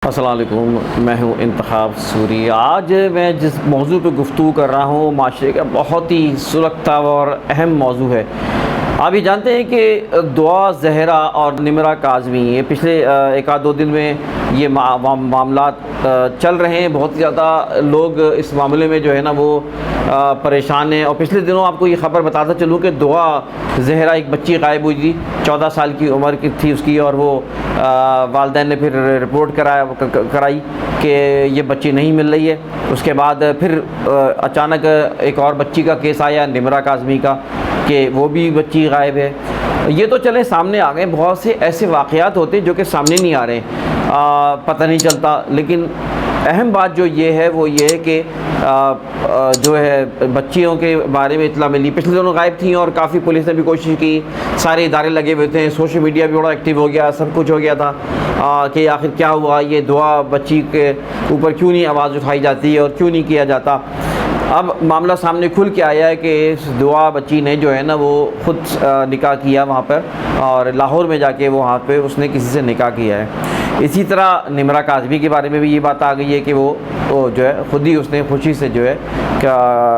अस्सलाम वालेकुम, मैं हूँ इंतखाब सूरी। आज मैं जिस मौजू पे गुफ्तगू कर रहा हूँ माशरे का बहुत ही सुलगता और अहम मौजू है। आप ये जानते हैं कि दुआ ज़हरा और निमरा काज़मी ये पिछले एक आध दो दिन में ये मामला चल रहे हैं। बहुत ज़्यादा लोग इस मामले में जो है ना वो परेशान हैं। और पिछले दिनों आपको ये ख़बर बताता चलूँ कि दुआ ज़हरा एक बच्ची गायब हुई थी, 14 साल की उम्र की थी उसकी, और वो वालिदैन ने फिर रिपोर्ट कराई कि ये बच्ची नहीं मिल रही है। उसके बाद फिर अचानक एक और बच्ची का केस आया, निमरा काज़मी का, कि वो भी बच्ची गायब है। ये तो चले सामने आ गए, बहुत से ऐसे वाक़यात होते हैं जो कि सामने नहीं आ रहे, पता नहीं चलता। लेकिन अहम बात जो ये है वो ये है कि जो है बच्चियों के बारे में इतला मिली। पिछले दिनों गायब थी और काफ़ी पुलिस ने भी कोशिश की, सारे इदारे लगे हुए थे, सोशल मीडिया भी बड़ा एक्टिव हो गया, सब कुछ हो गया था कि आखिर क्या हुआ, ये दुआ बच्ची के ऊपर क्यों नहीं आवाज़ उठाई जाती और क्यों नहीं किया जाता। अब मामला सामने खुल के आया है कि इस दुआ बच्ची ने जो है ना वो ख़ुद निकाह किया वहाँ पर, और लाहौर में जाके वहाँ पे उसने किसी से निकाह किया है। इसी तरह निमरा काज़मी के बारे में भी ये बात आ गई है कि वो जो है ख़ुद ही उसने खुशी से जो है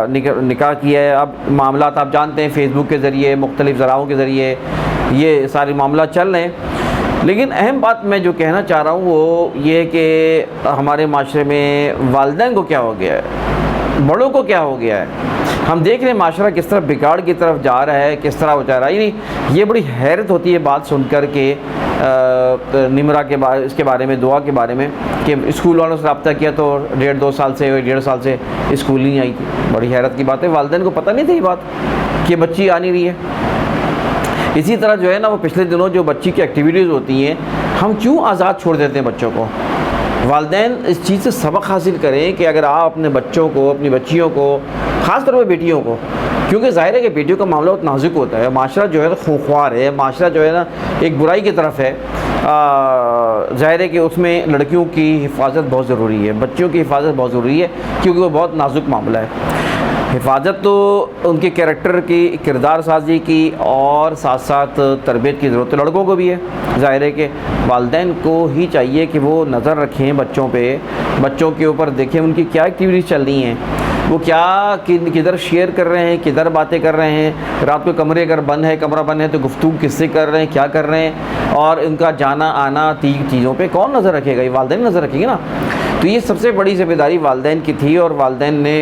निकाह किया है। अब मामला आप जानते हैं फेसबुक के ज़रिए, मुख्तलिफ़ ज़राओं के ज़रिए ये सारे मामला चल रहे हैं। लेकिन अहम बात मैं जो कहना चाह रहा हूँ वो ये कि हमारे माशरे में वालिदैन को क्या हो गया है, बड़ों को क्या हो गया है। हम देख रहे हैं माशरा किस तरह बिगाड़ की तरफ जा रहा है, किस तरह हो जा रहा है। यानी ये बड़ी हैरत होती है बात सुनकर के निमरा के बारे, इसके बारे में, दुआ के बारे में, कि स्कूल वालों से रब्ता किया तो 1.5-2 साल से 1.5 साल से स्कूल नहीं आई थी। बड़ी हैरत की बात है, वालिदैन को पता नहीं थी ये बात कि बच्ची आ नहीं रही है। इसी तरह जो है ना वो पिछले दिनों जो बच्ची की एक्टिविटीज़ होती हैं, हम क्यों आज़ाद छोड़ देते हैं बच्चों को। वालिदैन इस चीज़ से सबक हासिल करें कि अगर आप अपने बच्चों को, अपनी बच्चियों को, ख़ास तौर पर बेटियों को, क्योंकि ज़ाहिर है कि बेटियों का मामला बहुत नाजुक होता है, माशरा जो है ना खूंखार है, माशरा जो है ना एक बुराई की तरफ है। ज़ाहिर है कि उसमें लड़कियों की हिफाजत बहुत ज़रूरी है, बच्चियों की हिफाजत बहुत ज़रूरी है, क्योंकि वो बहुत नाजुक मामला है। हिफाजत तो उनके कैरेक्टर की, किरदार साजी की, और साथ साथ तरबियत की ज़रूरत लड़कों को भी है। ज़ाहिर है कि वालिदैन को ही चाहिए कि वो नज़र रखें बच्चों पे, बच्चों के ऊपर देखें उनकी क्या एक्टिविटीज़ चल रही हैं, वो क्या किधर शेयर कर रहे हैं, किधर बातें कर रहे हैं, रात को कमरे अगर बंद है, कमरा बंद है तो गुफ्तगू किससे कर रहे हैं, क्या कर रहे हैं, और उनका जाना आना, 3 चीज़ों पे कौन नज़र रखेगा, ये वालिदैन नज़र रखेंगे ना। तो ये सबसे बड़ी ज़िम्मेदारी वालिदैन की थी और वालिदैन ने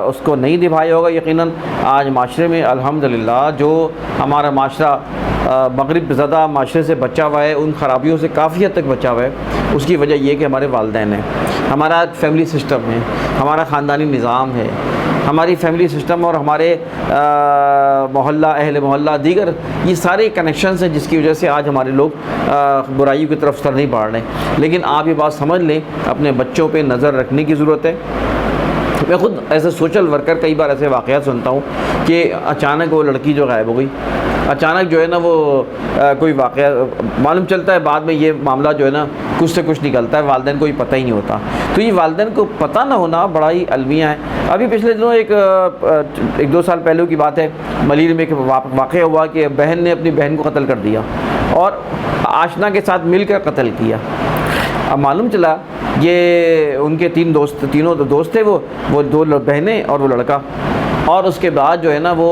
उसको नहीं निभाया होगा यकीनन। आज माशरे में अल्हम्दुलिल्लाह जो हमारा माशरा मगरिब ज़दा माशरे से बचा हुआ है, उन ख़राबियों से काफ़ी हद तक बचा हुआ है, उसकी वजह यह कि हमारे वालिदैन हैं, हमारा फैमिली सिस्टम है, हमारा ख़ानदानी निज़ाम है, हमारी फैमिली सिस्टम और हमारे मोहल्ला, अहले मोहल्ला, दीगर ये सारे कनेक्शंस हैं जिसकी वजह से आज हमारे लोग बुराइयों की तरफ सर नहीं बढ़ रहे। लेकिन आप ये बात समझ लें, अपने बच्चों पे नज़र रखने की ज़रूरत है। मैं ख़ुद एज ए सोशल वर्कर कई बार ऐसे वाक़यात सुनता हूँ कि अचानक वो लड़की जो गायब हो गई, अचानक जो है ना वो कोई वाक़या मालूम चलता है, बाद में ये मामला जो है ना कुछ से कुछ निकलता है, वालिदैन को ही पता ही नहीं होता। तो ये वालिदैन को पता ना होना बड़ा ही अलमिया है। अभी पिछले दिनों एक 2 साल पहले की बात है, मलीर में एक वाक़या हुआ कि बहन ने अपनी बहन को कत्ल कर दिया और आशना के साथ मिलकर कत्ल किया। अब मालूम चला ये उनके तीनों दोस्त थे, वो 2 बहनें और वो लड़का, और उसके बाद जो है ना वो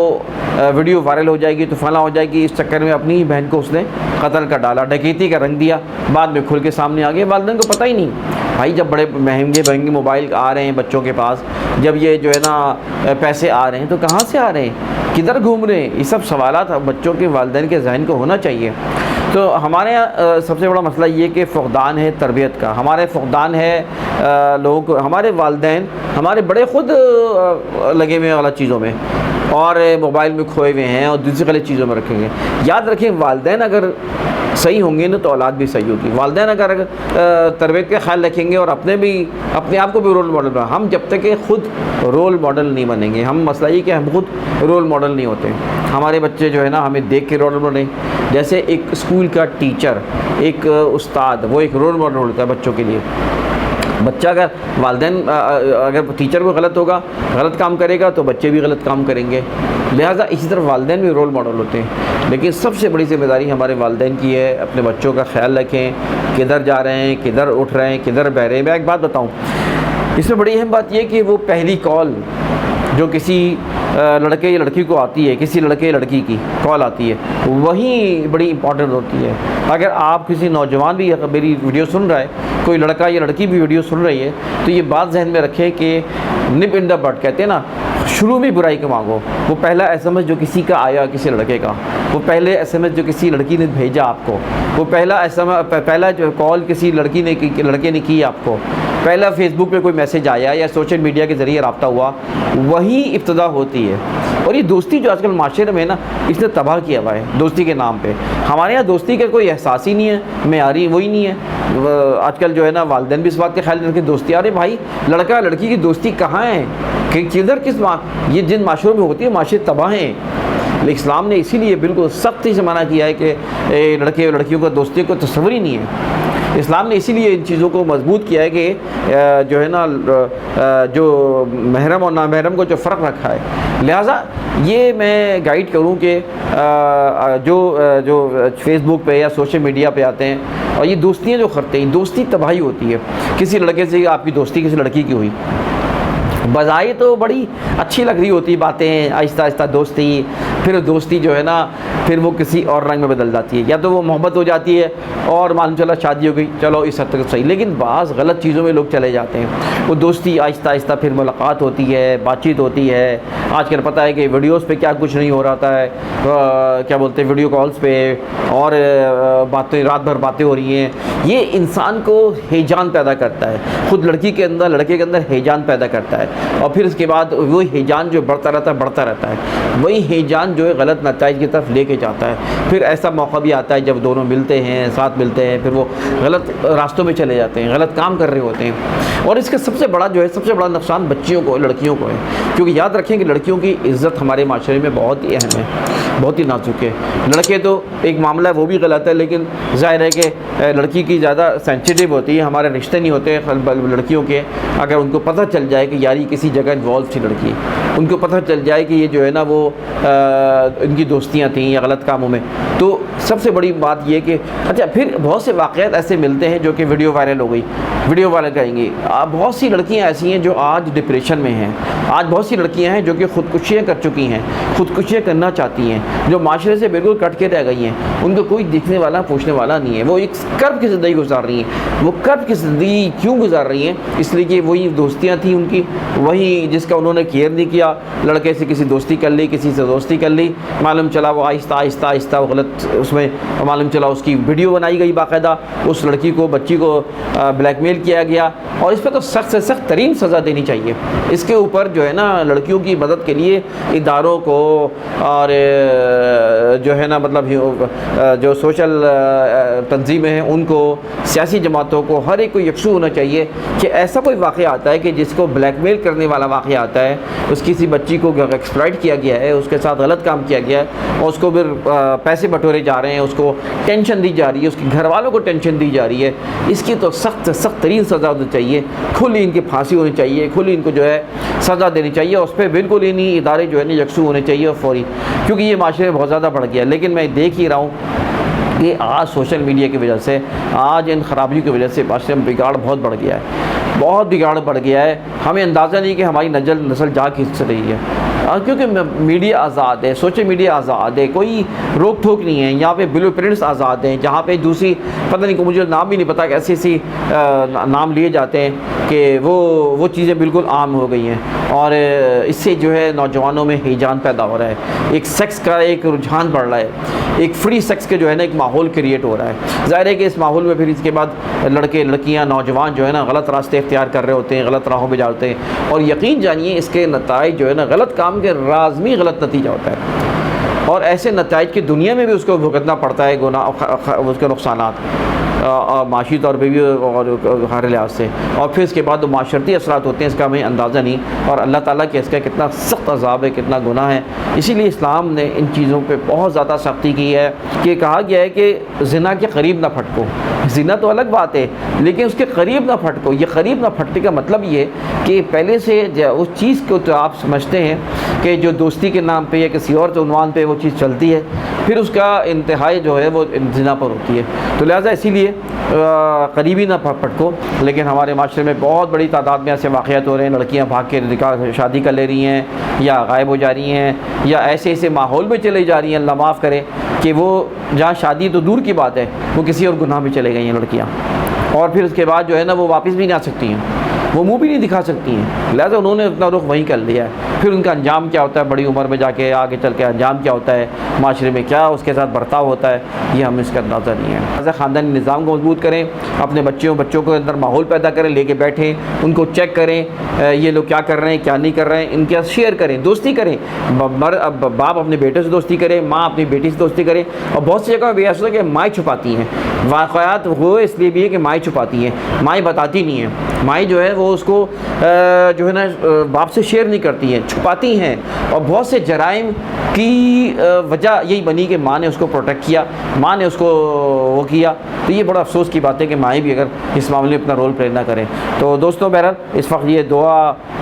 वीडियो वायरल हो जाएगी, तो फला हो जाएगी, इस चक्कर में अपनी ही बहन को उसने कत्ल कर डाला, डकैती का रंग दिया, बाद में खुल के सामने आ गए। वालिदैन को पता ही नहीं भाई, जब बड़े महंगे मोबाइल आ रहे हैं बच्चों के पास, जब ये जो है ना पैसे आ रहे हैं, तो कहाँ से आ रहे हैं, किधर घूम रहे हैं, ये सब सवालात बच्चों के वालिदैन के ज़हन को होना चाहिए। तो हमारे यहाँ सबसे बड़ा मसला ये कि फ़ुक़दान है तरबियत का, हमारे फ़ुक़दान है लोगों को, हमारे वालिदैन हमारे बड़े ख़ुद लगे हुए वाला चीज़ों में और मोबाइल में खोए हुए हैं और दूसरी गलत चीज़ों में रखेंगे। याद रखें, वालिदैन अगर सही होंगे ना तो औलाद भी सही होगी। वालिदैन अगर तरबियत का ख्याल रखेंगे और अपने आप को भी रोल मॉडल बना, हम जब तक ख़ुद रोल मॉडल नहीं बनेंगे, हम मसला ये कि हम खुद रोल मॉडल नहीं होते, हमारे बच्चे जो है ना हमें देख के रोल मॉडल बने। जैसे एक स्कूल का टीचर, एक उस्ताद, वो एक रोल मॉडल होता है बच्चों के लिए। बच्चा अगर वालिदैन अगर टीचर को गलत होगा, गलत काम करेगा तो बच्चे भी गलत काम करेंगे। लिहाजा इसी तरह वालिदैन भी रोल मॉडल होते हैं। लेकिन सबसे बड़ी ज़िम्मेदारी हमारे वालिदैन की है, अपने बच्चों का ख्याल रखें, किधर जा रहे हैं, किधर उठ रहे हैं, किधर बह रहे हैं। मैं एक बात बताऊँ, इसमें बड़ी अहम बात यह कि वो पहली कॉल जो किसी लड़के या लड़की को आती है, किसी लड़के या लड़की की कॉल आती है, वही बड़ी इंपॉर्टेंट होती है। अगर आप किसी नौजवान भी मेरी वीडियो सुन रहा है, कोई लड़का या लड़की भी वीडियो सुन रही है, तो ये बात जहन में रखें कि निप इन द बट कहते हैं ना, शुरू में बुराई को मांगो। वो पहला एसएमएस जो किसी का आया, किसी लड़के का, वो पहले एसएमएस जो किसी लड़की ने भेजा आपको, वो पहला जो कॉल किसी लड़के ने की आपको, पहला फेसबुक पे कोई मैसेज आया या सोशल मीडिया के ज़रिए रब्ता हुआ, वही इब्तदा होती है। और ये दोस्ती जो आजकल माशरे में ना, इसने तबाह किया हुआ है दोस्ती के नाम पे। हमारे यहाँ दोस्ती का कोई एहसास ही नहीं है, मेयारी वही नहीं है। आजकल जो है ना, वालिदैन भी इस बात का ख्याल रखें, दोस्ती, अरे भाई लड़का लड़की की दोस्ती कहाँ है, किधर ये जिन माशरों में होती है माशरे तबाह हैं। लेकिन इस्लाम ने इसीलिए बिल्कुल सख्ती से मना किया है कि लड़के और लड़कियों का दोस्ती को तस्वुर ही नहीं है। इस्लाम ने इसीलिए इन चीज़ों को मजबूत किया है कि जो है ना, जो महरम और नामहरम को जो फ़र्क रखा है। लिहाजा ये मैं गाइड करूँ कि जो फेसबुक पे या सोशल मीडिया पे आते हैं और ये दोस्तियाँ जो करते हैं, दोस्ती तबाही होती है। किसी लड़के से आपकी दोस्ती किसी लड़की की हुई, बजाय तो बड़ी अच्छी लग रही होती बातें, आहिस्ता आहिस्ता दोस्ती, फिर दोस्ती जो है ना, फिर वो किसी और रंग में बदल जाती है, या तो वो मोहब्बत हो जाती है और मालूम चला शादी हो गई, चलो इस हद तक सही। लेकिन बाज़ गलत चीज़ों में लोग चले जाते हैं। वो दोस्ती आहिस्ता आहिस्ता फिर मुलाकात होती है, बातचीत होती है। आजकल पता है कि वीडियोस पे क्या कुछ नहीं हो रहा है, क्या बोलते हैं, वीडियो कॉल्स पे और बातें, रात भर बातें हो रही हैं। ये इंसान को हिजान पैदा करता है, ख़ुद लड़की के अंदर, लड़के के अंदर हिजान पैदा करता है, और फिर उसके बाद वो हिजान जो बढ़ता रहता है, वही हिजान जो है गलत नताइज की तरफ लेके जाता है। फिर ऐसा मौका भी आता है जब दोनों मिलते हैं, साथ मिलते हैं, फिर वो गलत रास्तों में चले जाते हैं, गलत काम कर रहे होते हैं। और इसका सबसे बड़ा नुकसान बच्चियों को, लड़कियों को है। क्योंकि याद रखें कि लड़कियों की इज़्ज़त हमारे माशरे में बहुत ही अहम है, बहुत ही नाजुक है। लड़के तो एक मामला है, वो भी गलत है, लेकिन ज़ाहिर है कि लड़की की ज़्यादा सेंसिटिव होती है। हमारे रिश्ते नहीं होते लड़कियों के, अगर उनको पता चल जाए कि यार किसी जगह इन्वॉल्व थी लड़की, उनको पता चल जाए कि ये जो है ना वो इनकी दोस्तियां थीं या गलत कामों में, तो सबसे बड़ी बात ये कि अच्छा, फिर बहुत से वाक़यात ऐसे मिलते हैं जो कि वीडियो वायरल हो गई, वीडियो वायरल करेंगी। बहुत सी लड़कियां ऐसी हैं जो आज डिप्रेशन में हैं। आज बहुत सी लड़कियां हैं जो कि ख़ुदकुशियाँ कर चुकी हैं, ख़ुदकुशियाँ करना चाहती हैं, जो माशरे से बिल्कुल कट के रह गई हैं। उनको कोई देखने वाला, पूछने वाला नहीं है। वो एक कर्ब की ज़िंदगी गुजार रही हैं। वो कर्ब की ज़िंदगी क्यों गुजार रही हैं? इसलिए कि वही दोस्तियाँ थी उनकी, वही जिसका उन्होंने केयर नहीं किया। लड़के से किसी दोस्ती कर ली, किसी से दोस्ती कर ली, मालूम चला वो आहिस्ता वो गलत, उसमें मालूम चला उसकी वीडियो बनाई गई, बाकायदा उस लड़की को, बच्ची को ब्लैकमेल किया गया। और इस पर तो सख्त से सख्त तरीन सज़ा देनी चाहिए। इसके ऊपर जो है ना, लड़कियों की मदद के लिए इदारों को और जो है ना, मतलब जो सोशल तंजीमें हैं उनको, सियासी जमातों को, हर एक को यकसू होना चाहिए कि ऐसा कोई वाक़या आता है कि जिसको ब्लैकमेल करने वाला वाक़या आता है, उस किसी बच्ची को एक्सप्लॉइट किया गया है, उसके साथ गलत काम किया गया है और उसको फिर पैसे बटोरे जा रहे हैं, उसको टेंशन दी जा रही है, उसके घर वालों को टेंशन दी जा रही है, इसकी तो सख्त सख्त तरीन सज़ा होनी चाहिए। खुली इनकी फांसी होनी चाहिए, खुली इनको जो है सज़ा देनी चाहिए। उस पर बिल्कुल इन्हीं इदारे जो है ना यकसू होने चाहिए और फौरी, क्योंकि ये माशरे में बहुत ज़्यादा बढ़ गया। लेकिन मैं देख ही रहा हूँ कि आज सोशल मीडिया की वजह से, आज इन खराबियों की वजह से माशरे में बिगाड़ बहुत बढ़ गया है, बहुत बिगाड़ बढ़ गया है। हमें अंदाज़ा नहीं कि हमारी नस्ल जा किस रही है, क्योंकि मीडिया आज़ाद है, सोशल मीडिया आज़ाद है, कोई रोक ठोक नहीं है। यहाँ पे ब्लूप्रिंट्स आज़ाद हैं, जहाँ पे दूसरी पता नहीं को, मुझे नाम भी नहीं पता, ऐसी ऐसी नाम लिए जाते हैं कि वो चीज़ें बिल्कुल आम हो गई हैं। और इससे जो है नौजवानों में हिजान पैदा हो रहा है, एक सेक्स का एक रुझान बढ़ रहा है, एक फ्री सेक्स के जो है ना एक माहौल क्रिएट हो रहा है। ज़ाहिर है कि इस माहौल में फिर इसके बाद लड़के लड़कियाँ, नौजवान जो है ना गलत रास्ते इख्तियार कर रहे होते हैं, गलत राहों में जाते हैं। और यकीन जानिए इसके नताइज जो है ना, गलत काम के लाज़मी गलत नतीजा होता है, और ऐसे नताइज की दुनिया में भी उसको भुगतना पड़ता है, गुनाह, उसके नुकसानात। माशी तौर पर भी और हर लिहाज से, और फिर इसके बाद जो माशरती असरात होते हैं इसका हमें अंदाज़ा नहीं, और अल्लाह ताला के इसका कितना सख्त अज़ाब है, कितना गुनाह है। इसीलिए इस्लाम ने इन चीज़ों पे बहुत ज़्यादा सख्ती की है कि कहा गया है कि ज़िना के करीब ना फटको। ज़िना तो अलग बात है, लेकिन उसके करीब ना फटको। ये करीब ना फटने का मतलब ये कि पहले से उस चीज़ को तो आप समझते हैं कि जो दोस्ती के नाम पे या किसी और उन्वान पे वो चीज़ चलती है, फिर उसका इंतहाई जो है वो ज़िना पर होती है। तो लिहाजा इसीलिए करीबी ना फटको। लेकिन हमारे माशरे में बहुत बड़ी तादाद में ऐसे वाक़यात हो रहे हैं, लड़कियां भाग के निकाह शादी कर ले रही हैं या गायब हो जा रही हैं या ऐसे ऐसे माहौल में चली जा रही हैं, अल्लाह माफ़ करे, कि वो जहाँ शादी तो दूर की बात है, वो किसी और गुनाह में चले गई हैं लड़कियाँ, और फिर उसके बाद जो है ना वो वापस भी नहीं आ सकती हैं, वो मुंह भी नहीं दिखा सकती हैं। लिहाजा उन्होंने अपना रुख वहीं कर लिया है। फिर उनका अंजाम क्या होता है, बड़ी उम्र में जाके आगे चल के अंजाम क्या होता है, माशरे में क्या उसके साथ बर्ताव होता है, ये हमें इसका अंदाज़ा नहीं है। लिहाजा ख़ानदानी निज़ाम को मजबूत करें, अपने बच्चों के अंदर माहौल पैदा करें, लेके बैठें, उनको चेक करें ये लोग क्या कर रहे हैं क्या नहीं कर रहे हैं, इनके साथ शेयर करें, दोस्ती करें। बाप अपने बेटे से दोस्ती करे, माँ अपनी बेटी से दोस्ती करे। और बहुत सी जगह ऐसा होता है कि माएँ छुपाती हैं, वाक़यात वो इसलिए भी है कि माएँ छुपाती हैं, माएँ बताती नहीं हैं। माएँ जो है वो उसको जो है ना बाप से शेयर नहीं करती हैं, छुपाती हैं। और बहुत से जराइम की वजह यही बनी कि माँ ने उसको प्रोटेक्ट किया, माँ ने उसको वो किया। तो ये बड़ा अफसोस की बात है कि माएँ भी अगर इस मामले में अपना रोल प्ले ना करें। तो दोस्तों, बहरहाल इस वक्त ये दुआ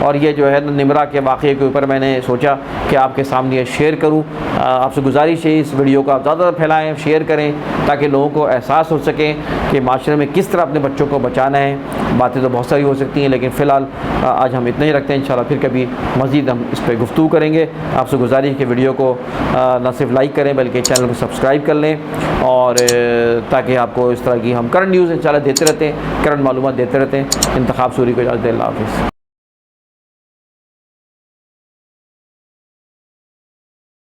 और ये जो है निमरा के वाक़े के ऊपर मैंने सोचा कि आपके सामने ये शेयर करूँ। आपसे गुजारिश है इस वीडियो को आप ज़्यादा फैलाएँ, शेयर करें, ताकि लोगों को एहसास हो सके कि माशरे में किस तरह अपने बच्चों को बचाना है। बातें तो बहुत सारी हो सकती हैं, लेकिन फ़िलहाल आज हम इतना ही रखते हैं। इंशाल्लाह फिर कभी मज़ीद हम इस पर गुफ्तगू करेंगे। आपसे गुजारिश है कि वीडियो को न सिर्फ लाइक करें बल्कि चैनल को सब्सक्राइब कर लें, और ताकि आपको इस तरह की हम करंट न्यूज़ इंशाल्लाह देते रहते हैं, करंट मालूमात देते रहते हैं। इंतखाब सूरी को इजाज़त दें। अल्लाह हाफ़िज़।